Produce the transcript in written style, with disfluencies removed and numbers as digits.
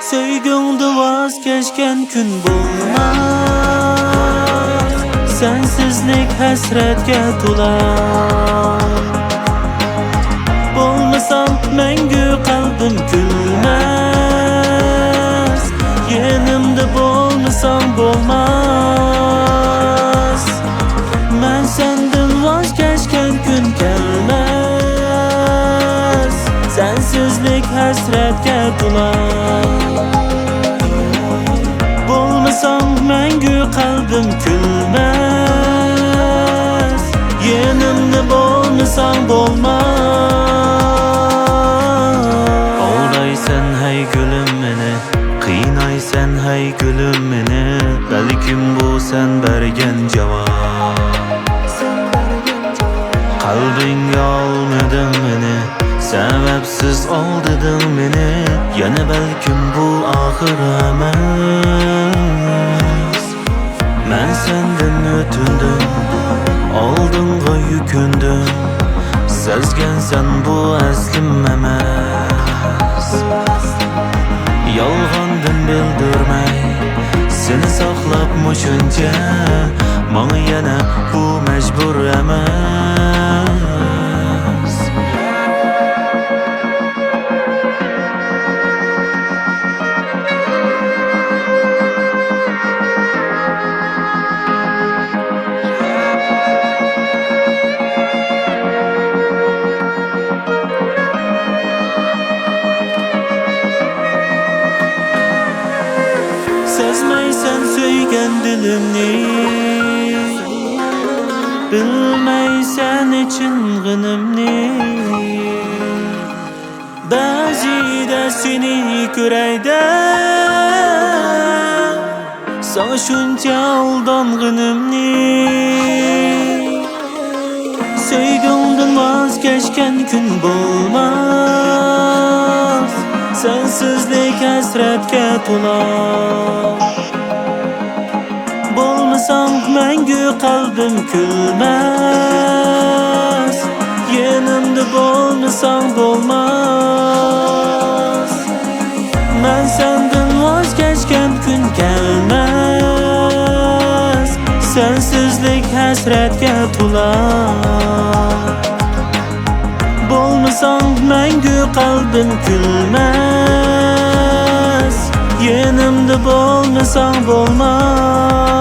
Söygüңdü vazkeçken gün bolmaz. Sensizlik hasretke tular. Bolmasam mengü kalbim gülmez. Yanımda bolmasam bolmaz. Men senden vazkeçken gün gelmez. Sensizlik hasretke tular. Bolmasam mengü kalbim gülmez. Yanımda bolmasam bolmaz. Ağlaysan hey gülüm meni, qiynaysan hey gülüm meni. Belkim bu sen bergen cevap. Kalbinge almadın meni, sebepsiz aldırdın meni. Yana belkim bu ahir emas. Men senden ötündüm, aldınğa yükündüm. Sezgen sen bu aslim emas. Yalgandın bildirmey, seni saklapmışınca. Bana yana bu mecbur emas. Sezmeysen söygen dilimni, bilmeysen için gınımni. Bazıda seni göreyde, sana şunca aldangınımni. Söygüңdün vazgeçken gün bolmaz. Sensizlik hasretke tular. Bolmasam mengü kalbim gülmez. Yanımda bolmasam bolmaz. Men senden vazgeçken gün gelmez. Sensizlik hasretke tular. Bolmasam mengü kalbim gülmez. Yanımda bolmasam bolmaz.